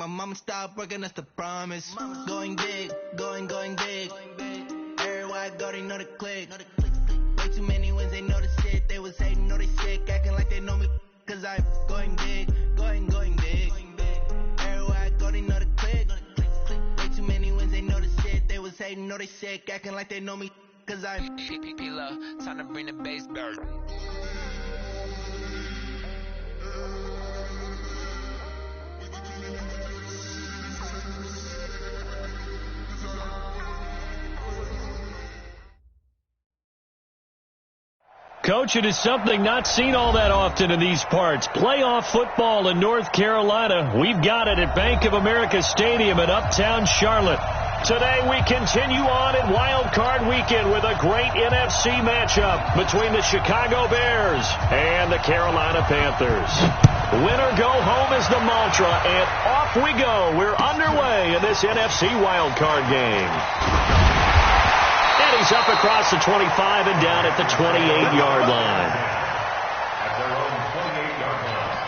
my mama stopped working, that's the promise. Going big, going big. Everywhere I go, they know the click. Way too many wins, they know the shit. They was hating, know they sick, acting like they know me. Cause I'm going big, going big. Everywhere I go, they know the click. Way too many wins, they know the shit. They was hating, know they sick, acting like they know me. Cause I'm P-Lo, time to bring the bass back. Coach, it is something not seen all that often in these parts. Playoff football in North Carolina. We've got it at Bank of America Stadium in Uptown Charlotte. Today we continue on in Wild Card Weekend with a great NFC matchup between the Chicago Bears and the Carolina Panthers. Winner go home is the mantra, and off we go. We're underway in this NFC Wild Card game. And he's up across the 25 and down at the 28-yard line. At their own 28-yard line.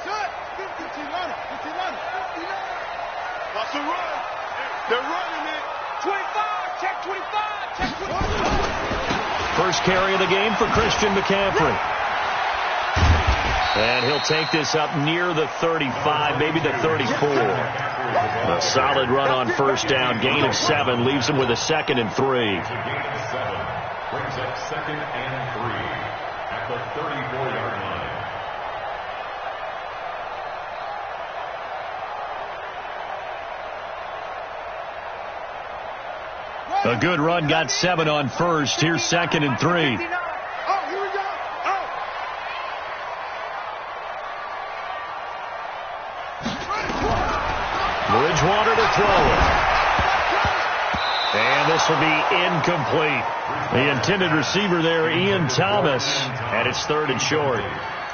Shut! 15 Watch the run. They're running it. 25. Check 25. Check 25. First carry of the game for Christian McCaffrey. And he'll take this up near the 35, maybe the 34. A solid run on first down. Gain of 7 leaves him with a 2nd and 3. Gain of 7 brings up 2nd and 3 at the 34-yard line. A good run got 7 on first. Here's 2nd and 3. Bridgewater to throw it. And this will be incomplete. The intended receiver there, Ian Thomas, and it's 3rd and short.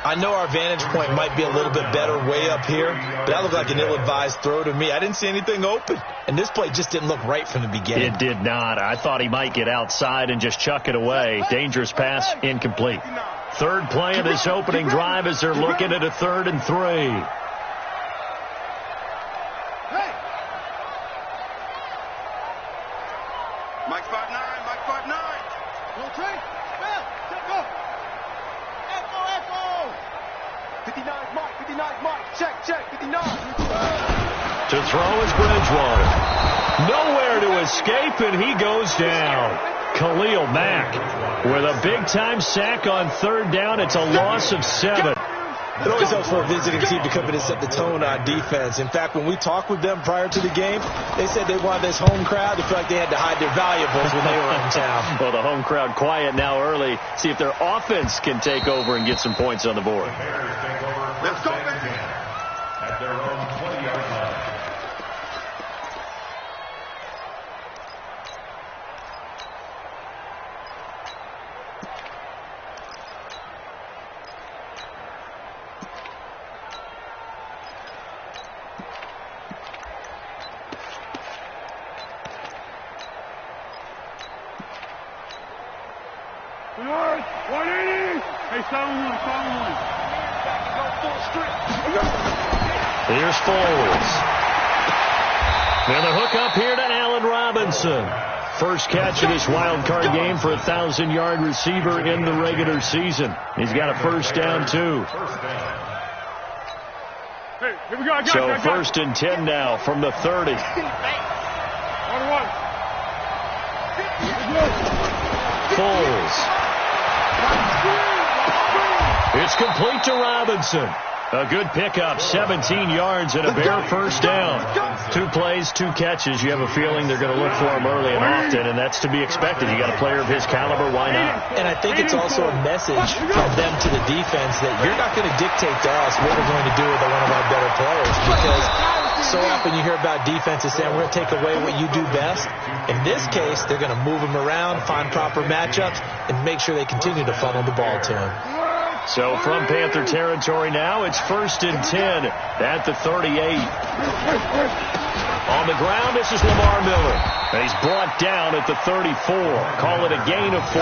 I know our vantage point might be a little bit better way up here, but that looked like an ill-advised throw to me. I didn't see anything open, and this play just didn't look right from the beginning. It did not. I thought he might get outside and just chuck it away. Dangerous pass, incomplete. Third play of this opening drive as they're looking at a 3rd and 3. Mike 5'9", Mike 5'9". Go Trey. Bell. Go. Echo. 59 Mike, 59 Mike. Check, 59. To throw is Bridgewater. Nowhere to escape, and he goes down. Khalil Mack with a big-time sack on 3rd down. It's a loss of 7. It always helps for a visiting team to come in and set the tone on defense. In fact, when we talked with them prior to the game, they said they wanted this home crowd to feel like they had to hide their valuables when they were in town. Well, the home crowd quiet now early. See if their offense can take over and get some points on the board. Let's go, man. At their own 20-yard line. North, 180. Hey, 7-1. Go full strip. Here's Foles. And the hook up here to Allen Robinson. First catch of this wild card game for a 1,000-yard receiver in the regular season. He's got a first down, too. Hey, here we go. So 1st and 10 now from the 30. 1-1. Foles. It's complete to Robinson. A good pickup, 17 yards and a bare first down. 2 plays, 2 catches. You have a feeling they're going to look for him early and often, and that's to be expected. You got a player of his caliber, why not? And I think it's also a message from them to the defense that you're not going to dictate to us what we're going to do with one of our better players, because so often you hear about defenses saying we're going to take away what you do best. In this case, they're going to move him around, find proper matchups, and make sure they continue to funnel the ball to him. So from Panther territory now, it's 1st and 10 at the 38. On the ground, this is Lamar Miller. And he's brought down at the 34. Call it a gain of 4.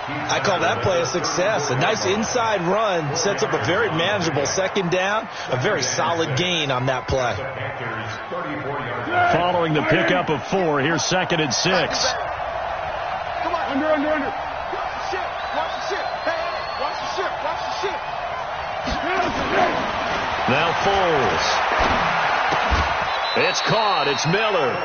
I call that play a success. A nice inside run sets up a very manageable second down. A very solid gain on that play. Following the pickup of 4, here's 2nd and 6. Come on, under. Watch the shit. Watch the shit. Hey, watch the shit. Watch the shit. Now Foles. It's caught. It's Miller.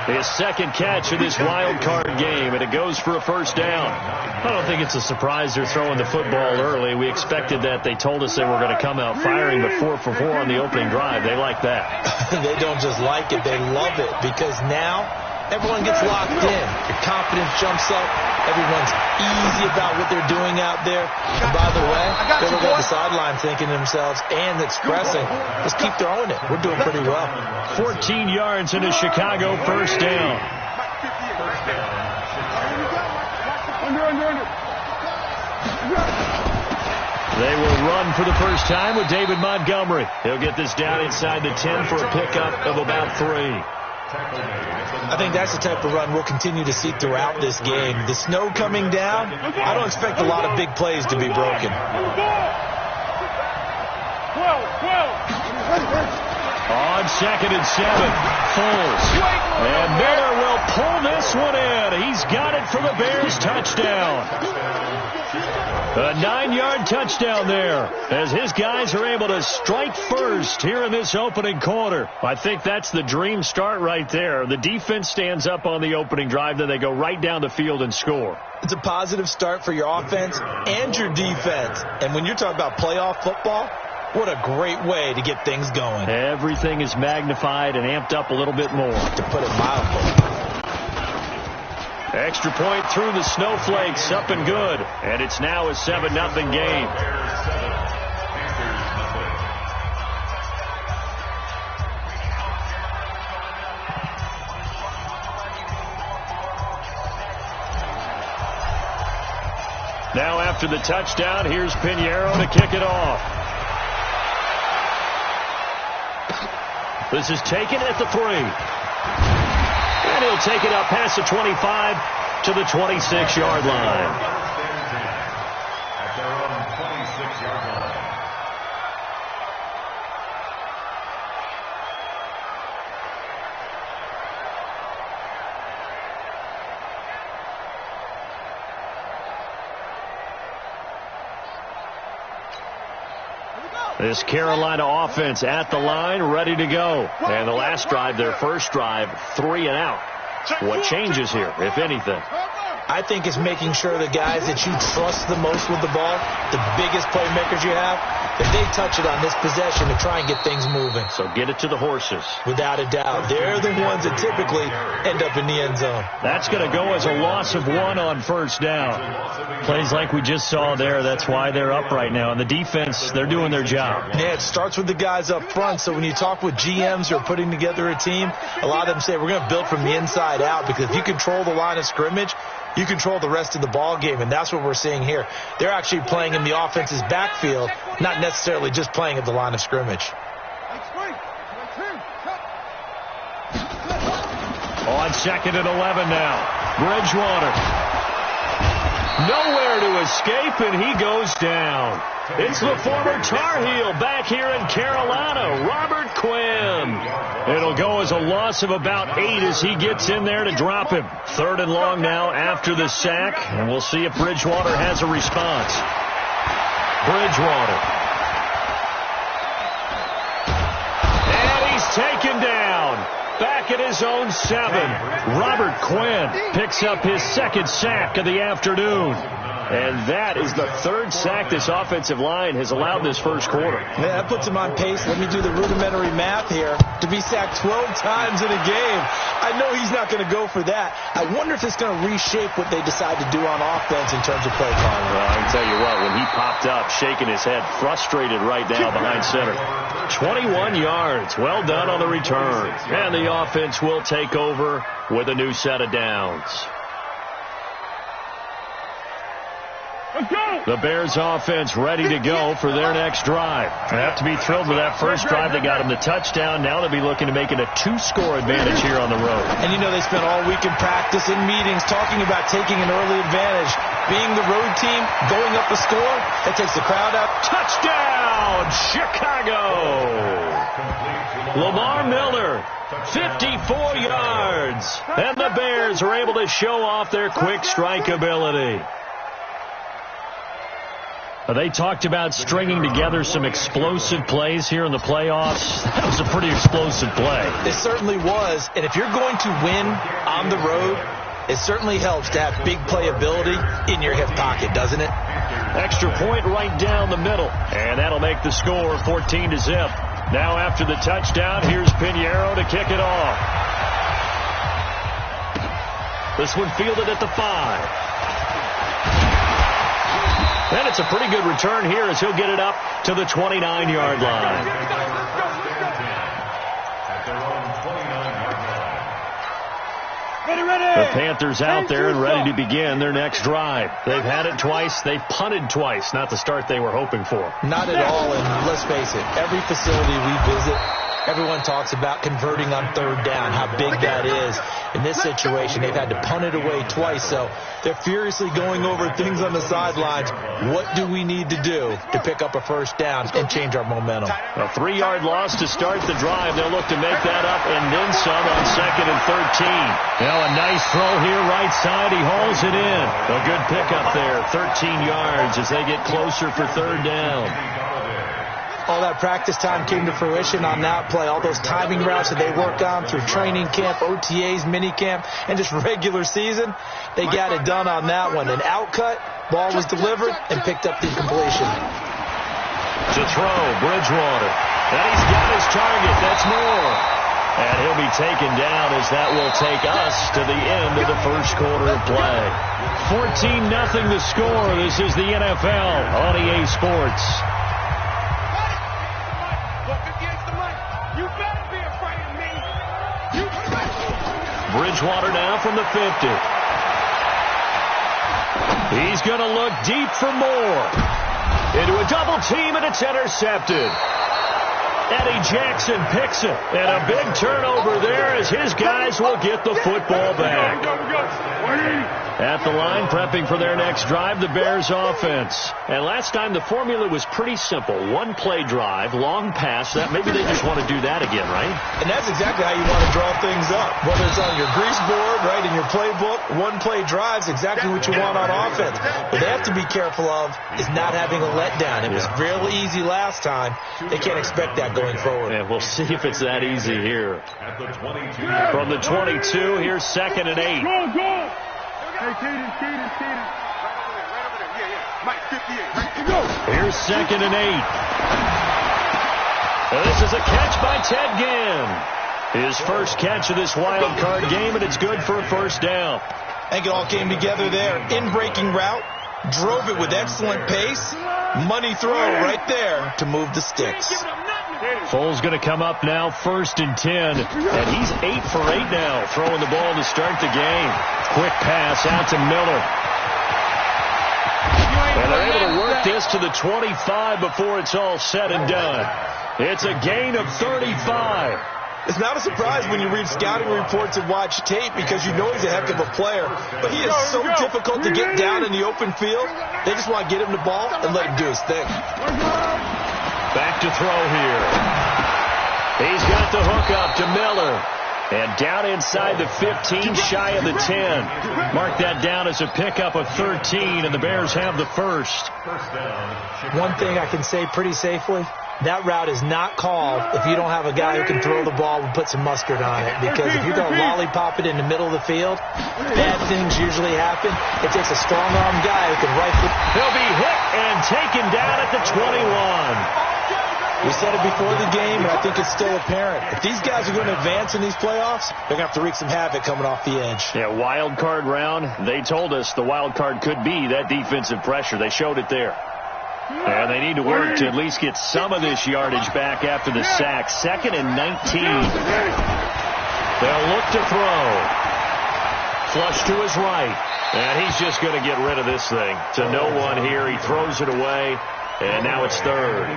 His second catch of this wild card game, and it goes for a first down. I don't think it's a surprise they're throwing the football early. We expected that. They told us they were going to come out firing, but 4 for 4 on the opening drive. They like that. They don't just like it. They love it, because now everyone gets locked in. Your confidence jumps up. Everyone's easy about what they're doing out there. And by the way, they're looking at the sideline thinking to themselves and expressing, just keep throwing it. We're doing pretty well. 14 yards into Chicago, first down. They will run for the first time with David Montgomery. He'll get this down inside the 10 for a pickup of about 3. I think that's the type of run we'll continue to see throughout this game. The snow coming down, I don't expect a lot of big plays to be broken. On 2nd and 7, Foles. And Miller will pull this one in. He's got it for the Bears touchdown. A 9-yard touchdown there as his guys are able to strike first here in this opening quarter. I think that's the dream start right there. The defense stands up on the opening drive, then they go right down the field and score. It's a positive start for your offense and your defense. And when you're talking about playoff football, what a great way to get things going. Everything is magnified and amped up a little bit more. To put it mildly. Extra point through the snowflakes, up and good. And it's now a 7-0 game. Now after the touchdown, here's Pinheiro to kick it off. This is taken at the 3. And he'll take it up past the 25 to the 26-yard line. At their own 26-yard line. This Carolina offense at the line, ready to go. And the last drive, their first drive, 3 and out. What changes here, if anything? I think it's making sure the guys that you trust the most with the ball, the biggest playmakers you have, that they touch it on this possession to try and get things moving. So get it to the horses. Without a doubt. They're the ones that typically end up in the end zone. That's going to go as a loss of 1 on first down. Plays like we just saw there, that's why they're up right now. And the defense, they're doing their job. Yeah, it starts with the guys up front. So when you talk with GMs who are putting together a team, a lot of them say we're going to build from the inside out, because if you control the line of scrimmage, you control the rest of the ball game, and that's what we're seeing here. They're actually playing in the offense's backfield, not necessarily just playing at the line of scrimmage. On 2nd and 11 now. Bridgewater. Nowhere to escape, and he goes down. It's the former Tar Heel back here in Carolina, Robert Quinn. It'll go as a loss of about 8 as he gets in there to drop him. 3rd and long now after the sack, and we'll see if Bridgewater has a response. Bridgewater. And he's taken down. Back at his own 7. Robert Quinn picks up his 2nd sack of the afternoon. And that is the 3rd sack this offensive line has allowed this first quarter. Yeah, that puts him on pace. Let me do the rudimentary math here. To be sacked 12 times in a game. I know he's not going to go for that. I wonder if it's going to reshape what they decide to do on offense in terms of play calling. Well, I can tell you what, when he popped up, shaking his head, frustrated right now behind center. 21 yards. Well done on the return. And the offense will take over with a new set of downs. The Bears offense ready to go for their next drive. They have to be thrilled with that first drive. They got them the touchdown. Now they'll be looking to make it a 2-score advantage here on the road. And you know they spent all week in practice and meetings talking about taking an early advantage. Being the road team, going up the score, that takes the crowd out. Touchdown, Chicago! Lamar Miller, 54 yards. And the Bears are able to show off their quick strike ability. They talked about stringing together some explosive plays here in the playoffs. That was a pretty explosive play. It certainly was. And if you're going to win on the road, it certainly helps to have big playability in your hip pocket, doesn't it? Extra point right down the middle. And that'll make the score 14-0. Now after the touchdown, here's Pinheiro to kick it off. This one fielded at the 5. And it's a pretty good return here as he'll get it up to the 29-yard line. The Panthers out there and ready to begin their next drive. They've had it twice. They've punted twice. Not the start they were hoping for. Not at all, and let's face it, every facility we visit, everyone talks about converting on third down, how big that is. In this situation, they've had to punt it away twice, so they're furiously going over things on the sidelines. What do we need to do to pick up a first down and change our momentum? A 3-yard loss to start the drive. They'll look to make that up and then some on 2nd and 13. Now a nice throw here right side. He hauls it in. A good pickup there, 13 yards as they get closer for third down. All that practice time came to fruition on that play. All those timing routes that they work on through training camp, OTAs, mini camp, and just regular season, they got it done on that one. An outcut, ball was delivered, and picked up the completion. To throw, Bridgewater. And he's got his target. That's Moore. And he'll be taken down as that will take us to the end of the first quarter of play. 14-0 the score. This is the NFL on EA Sports. Bridgewater now from the 50. He's going to look deep for Moore. Into a double team, and it's intercepted. Eddie Jackson picks it. And a big turnover there as his guys will get the football back. At the line, prepping for their next drive, the Bears offense. And last time the formula was pretty simple. One-play drive, long pass. That maybe they just want to do that again, right? And that's exactly how you want to draw things up. Whether it's on your grease board, right, in your playbook, one-play drive's exactly what you want on offense. What they have to be careful of is not having a letdown. It was real easy last time. They can't expect that going forward. And we'll see if it's that easy here. From the 22, here's 2nd and 8. Go. Hey, Keaton. Mike, 58. Go. Here's 2nd and 8. This is a catch by Ted Ginn. His first catch of this wild card game, and it's good for a first down. I think it all came together there. In-breaking route, drove it with excellent pace. Money throw right there to move the sticks. Foles going to come up now, 1st and 10. And he's 8 for 8 now, throwing the ball to start the game. Quick pass out to Miller. And they're able to work this to the 25 before it's all said and done. It's a gain of 35. It's not a surprise when you read scouting reports and watch tape because you know he's a heck of a player. But he is so difficult to get down in the open field. They just want to get him the ball and let him do his thing. Back to throw here. He's got the hook up to Miller. And down inside the 15, shy of the 10. Mark that down as a pickup of 13, and the Bears have the first. One thing I can say pretty safely, that route is not called if you don't have a guy who can throw the ball and put some mustard on it. Because if you're going to lollipop it in the middle of the field, bad things usually happen. It takes a strong-arm guy who can rifle. He'll be hit and taken down at the 21. We said it before the game, and I think it's still apparent. If these guys are going to advance in these playoffs, they're going to have to wreak some havoc coming off the edge. Yeah, wild card round. They told us the wild card could be that defensive pressure. They showed it there. And they need to work to at least get some of this yardage back after the sack. 2nd and 19. They'll look to throw. flush to his right. And he's just going to get rid of this thing. To no one here. He throws it away. And now it's third.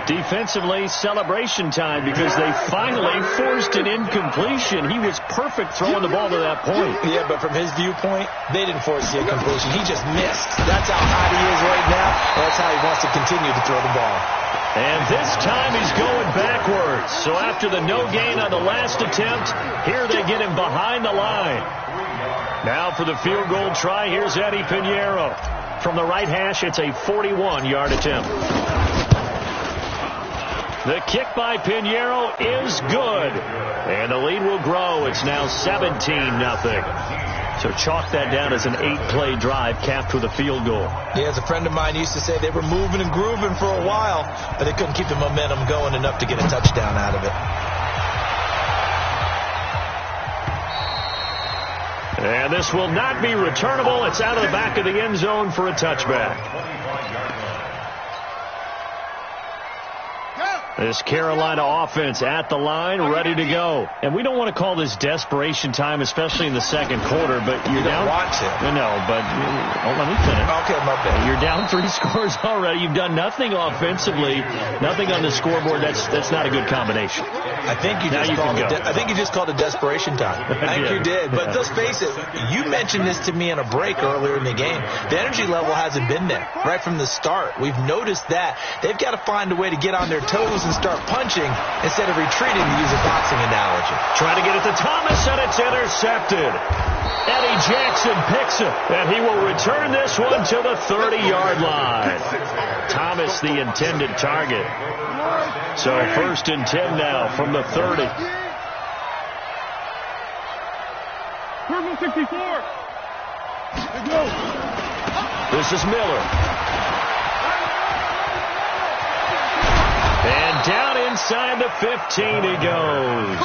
Defensively, celebration time because they finally forced an incompletion. He was perfect throwing the ball to that point. Yeah, but from his viewpoint, they didn't force the incompletion. He just missed. That's how hot he is right now. And that's how he wants to continue to throw the ball. And this time he's going backwards. So after the no gain on the last attempt, here they get him behind the line. Now for the field goal try, here's Eddie Pinheiro. From the right hash, it's a 41-yard attempt. The kick by Pinheiro is good. And the lead will grow. It's now 17-0. So chalk that down as an 8-play drive capped with a field goal. Yeah, as a friend of mine used to say, they were moving and grooving for a while, but they couldn't keep the momentum going enough to get a touchdown out of it. And this will not be returnable. It's out of the back of the end zone for a touchback. This Carolina offense at the line, ready to go. And we don't want to call this desperation time, especially in the second quarter, but you're down. You don't want to. No, but let me finish. Okay, my bad. You're down 3 scores already. You've done nothing offensively, nothing on the scoreboard. That's not a good combination. I think you just called it desperation time. I think you did. But let's face it, you mentioned this to me in a break earlier in the game. The energy level hasn't been there right from the start. We've noticed that. They've got to find a way to get on their toes and start punching instead of retreating, to use a boxing analogy. Trying to get it to Thomas, and it's intercepted. Eddie Jackson picks it, and he will return this one to the 30-yard line. Thomas, the intended target. So 1st and 10 now from the 30. Purple 64. Let's go. This is Miller. And down inside the 15 he goes.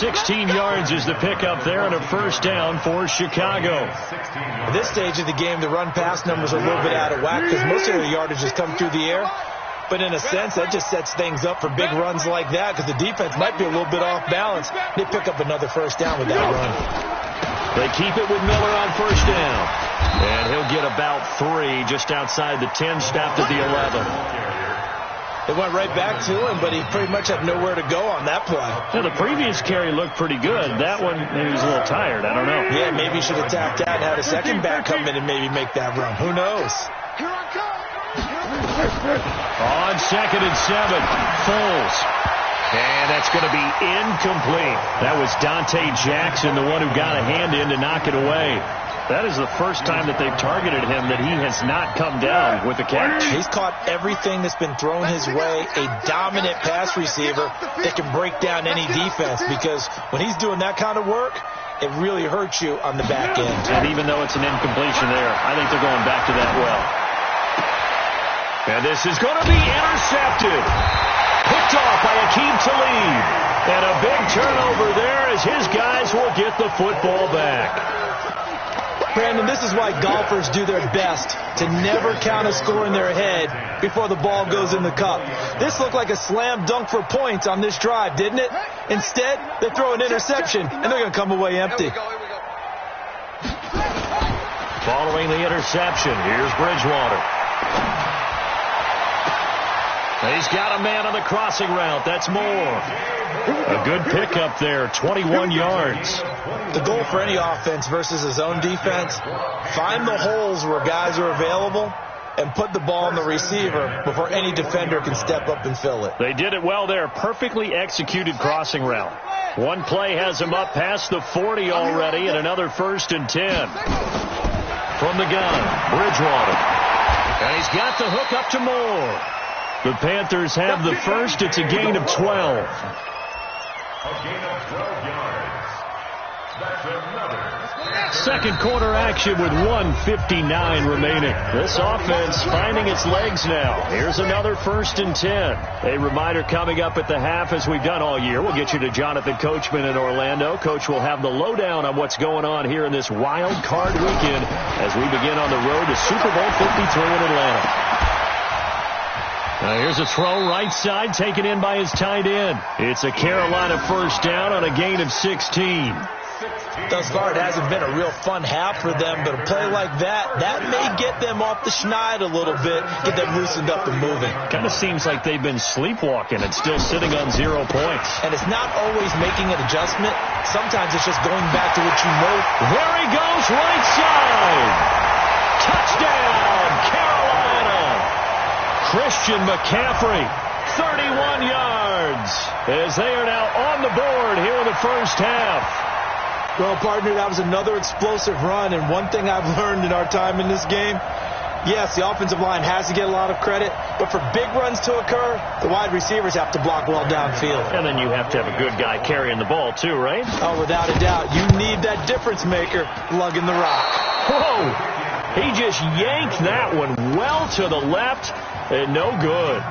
16 yards is the pickup there, and a first down for Chicago. At this stage of the game, the run-pass numbers are a little bit out of whack because most of the yardage has come through the air. But in a sense, that just sets things up for big runs like that because the defense might be a little bit off balance. They pick up another first down with that run. They keep it with Miller on first down. And he'll get about 3 just outside the 10, stopped at the 11. It went right back to him, but he pretty much had nowhere to go on that play. Yeah, the previous carry looked pretty good. That one, maybe he was a little tired. I don't know. Yeah, maybe he should have tapped out and had a second back come in and maybe make that run. Who knows? On 2nd and 7, Foles. And that's going to be incomplete. That was Dante Jackson, the one who got a hand in to knock it away. That is the first time that they've targeted him that he has not come down with a catch. He's caught everything that's been thrown his way, a dominant pass receiver that can break down any defense, because when he's doing that kind of work, it really hurts you on the back end. And even though it's an incompletion there, I think they're going back to that well. And this is going to be intercepted. Picked off by Akeem Talib. And a big turnover there as his guys will get the football back. Brandon, this is why golfers do their best to never count a score in their head before the ball goes in the cup. This looked like a slam dunk for points on this drive, didn't it? Instead, they throw an interception, and they're going to come away empty. Following the interception, here's Bridgewater. He's got a man on the crossing route. That's Moore. A good pickup there, 21 yards. The goal for any offense versus a zone defense, find the holes where guys are available and put the ball in the receiver before any defender can step up and fill it. They did it well there. Perfectly executed crossing route. One play has him up past the 40 already, and another 1st and 10. From the gun, Bridgewater. And he's got the hook up to Moore. The Panthers have the first. It's a gain of 12. A gain of 12 yards. That's another. Second quarter action with 1:59 remaining. This offense finding its legs now. Here's another 1st and 10. A reminder coming up at the half, as we've done all year. We'll get you to Jonathan Coachman in Orlando. Coach will have the lowdown on what's going on here in this wild card weekend as we begin on the road to Super Bowl 53 in Atlanta. Now here's a throw right side taken in by his tight end. It's a Carolina first down on a gain of 16. Thus far, it hasn't been a real fun half for them, but a play like that may get them off the schneid a little bit, get them loosened up and moving. Kind of seems like they've been sleepwalking and still sitting on 0 points. And it's not always making an adjustment. Sometimes it's just going back to what you know. There he goes, right side. Touchdown, Carolina. Christian McCaffrey, 31 yards, as they are now on the board here in the first half. Well, partner, that was another explosive run, and one thing I've learned in our time in this game, yes, the offensive line has to get a lot of credit, but for big runs to occur, the wide receivers have to block well downfield. And then you have to have a good guy carrying the ball, too, right? Oh, without a doubt. You need that difference maker lugging the rock. Whoa! He just yanked that one well to the left, and no good.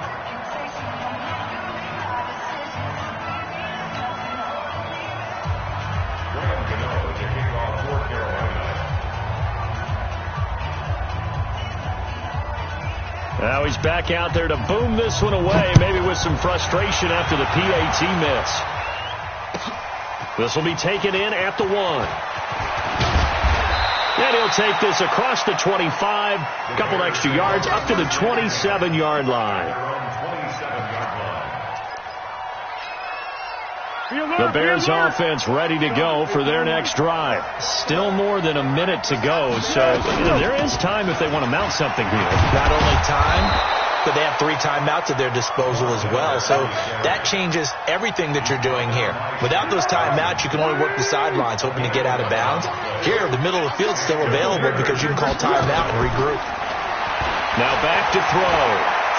Now he's back out there to boom this one away, maybe with some frustration after the PAT miss. This will be taken in at the 1. And he'll take this across the 25, a couple extra yards, up to the 27-yard line. The Bears offense ready to go for their next drive. Still more than a minute to go, so there is time if they want to mount something here. Not only time, but they have 3 timeouts at their disposal as well, so that changes everything that you're doing here. Without those timeouts, you can only work the sidelines, hoping to get out of bounds. Here, the middle of the field is still available because you can call timeout and regroup. Now back to throw.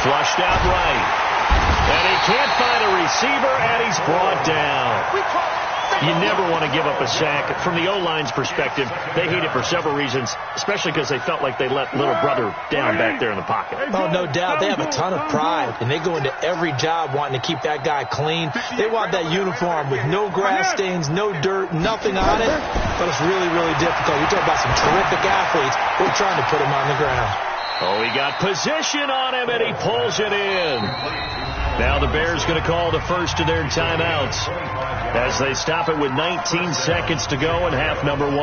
Flushed out right. And he can't find a receiver, and he's brought down. You never want to give up a sack. From the O-line's perspective, they hate it for several reasons, especially because they felt like they let little brother down back there in the pocket. Oh, no doubt. They have a ton of pride, and they go into every job wanting to keep that guy clean. They want that uniform with no grass stains, no dirt, nothing on it, but it's really, really difficult. You talk about some terrific athletes. We're trying to put him on the ground. Oh, he got position on him, and he pulls it in. Now the Bears going to call the first of their timeouts as they stop it with 19 seconds to go in half number 1.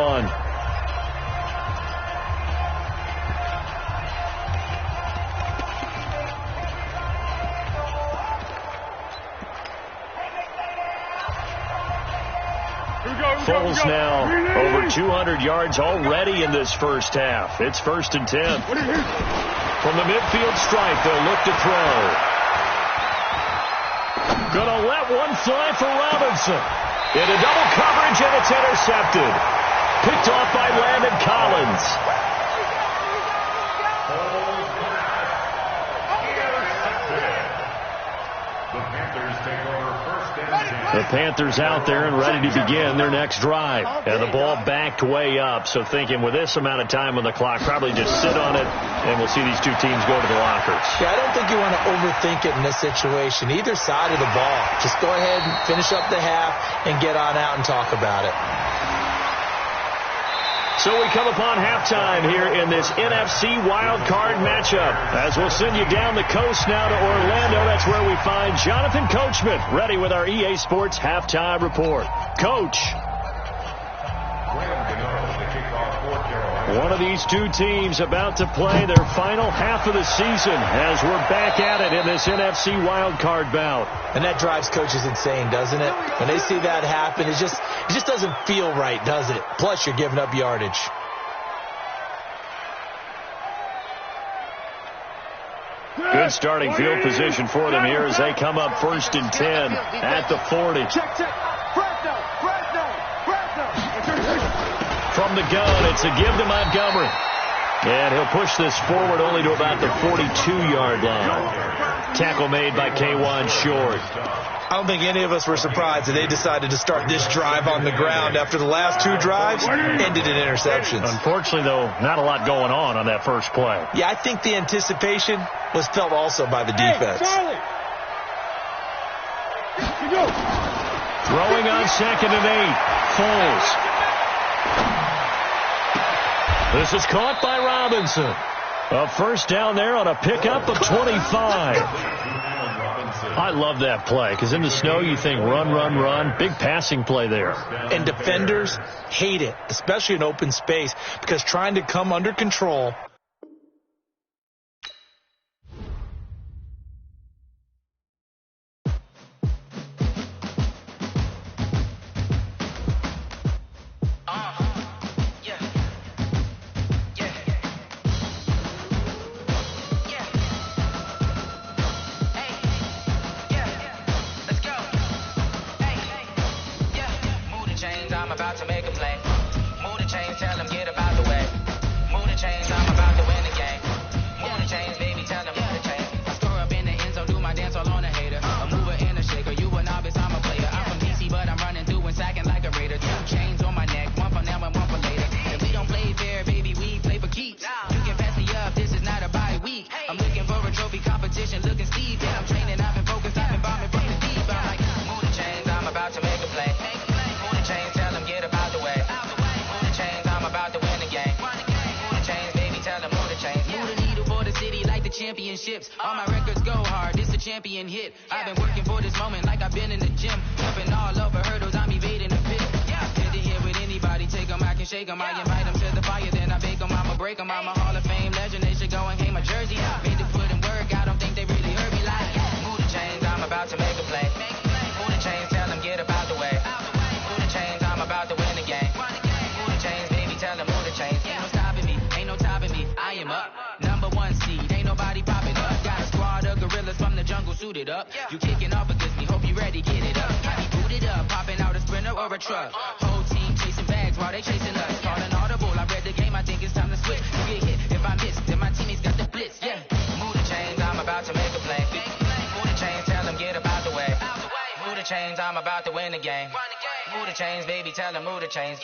Foles now over 200 yards already in this first half. It's 1st and 10. From the midfield stripe, they'll look to throw. Gonna let one fly for Robinson. Into double coverage, and it's intercepted. Picked off by Landon Collins. The Panthers out there and ready to begin their next drive. And the ball backed way up, so thinking with this amount of time on the clock, probably just sit on it, and we'll see these two teams go to the lockers. Yeah, I don't think you want to overthink it in this situation. Either side of the ball. Just go ahead and finish up the half and get on out and talk about it. So we come upon halftime here in this NFC Wild Card matchup. As we'll send you down the coast now to Orlando, that's where we find Jonathan Coachman, ready with our EA Sports Halftime Report. Coach. One of these two teams about to play their final half of the season as we're back at it in this NFC Wild Card bout. And that drives coaches insane, doesn't it? When they see that happen, it just doesn't feel right, does it? Plus, you're giving up yardage. Good starting field position for them here as they come up 1st and 10 at the 40. From the gun, it's a give to Montgomery. And he'll push this forward only to about the 42-yard line. Tackle made by K'Wan Short. I don't think any of us were surprised that they decided to start this drive on the ground after the last 2 drives ended in interceptions. Unfortunately, though, not a lot going on that first play. Yeah, I think the anticipation was felt also by the defense. Throwing on 2nd and 8. Foles. This is caught by Robinson. A first down there on a pickup of 25. I love that play because in the snow you think run, run, run. Big passing play there. And defenders hate it, especially in open space, because trying to come under control. All my records go hard, this a champion hit. I've been working for this moment like I've been in the gym. Jumping all over hurdles, I'm evading the pit. Head to head with anybody, take them, I can shake them. I invite them to the fire, then I bake them, I'ma break them. I'm a Hall of Fame legend, they should go and hang my jersey. Made to put in work, I don't think they really heard me like. Move the chains, I'm about to make a play. Move the chains, tell them get up out the way. Move the chains, I'm about to win the game. Move the chains, baby, tell them move the chains. Ain't no stopping me, ain't no topping me, I am up. #1 seed, ain't nobody popping up. Got a squad of gorillas from the jungle suited up. You kicking off against me, hope you ready, get it up. I be booted up, popping out a Sprinter or a truck. Whole team chasing bags while they chasing us. Calling audible, I read the game, I think it's time to switch. You get hit, if I miss, then my teammates got the blitz, yeah. Move the chains, I'm about to make a play. Move the chains, tell them get up out the way. Move the chains, I'm about to win the game. Move the chains, baby, tell them move the chains.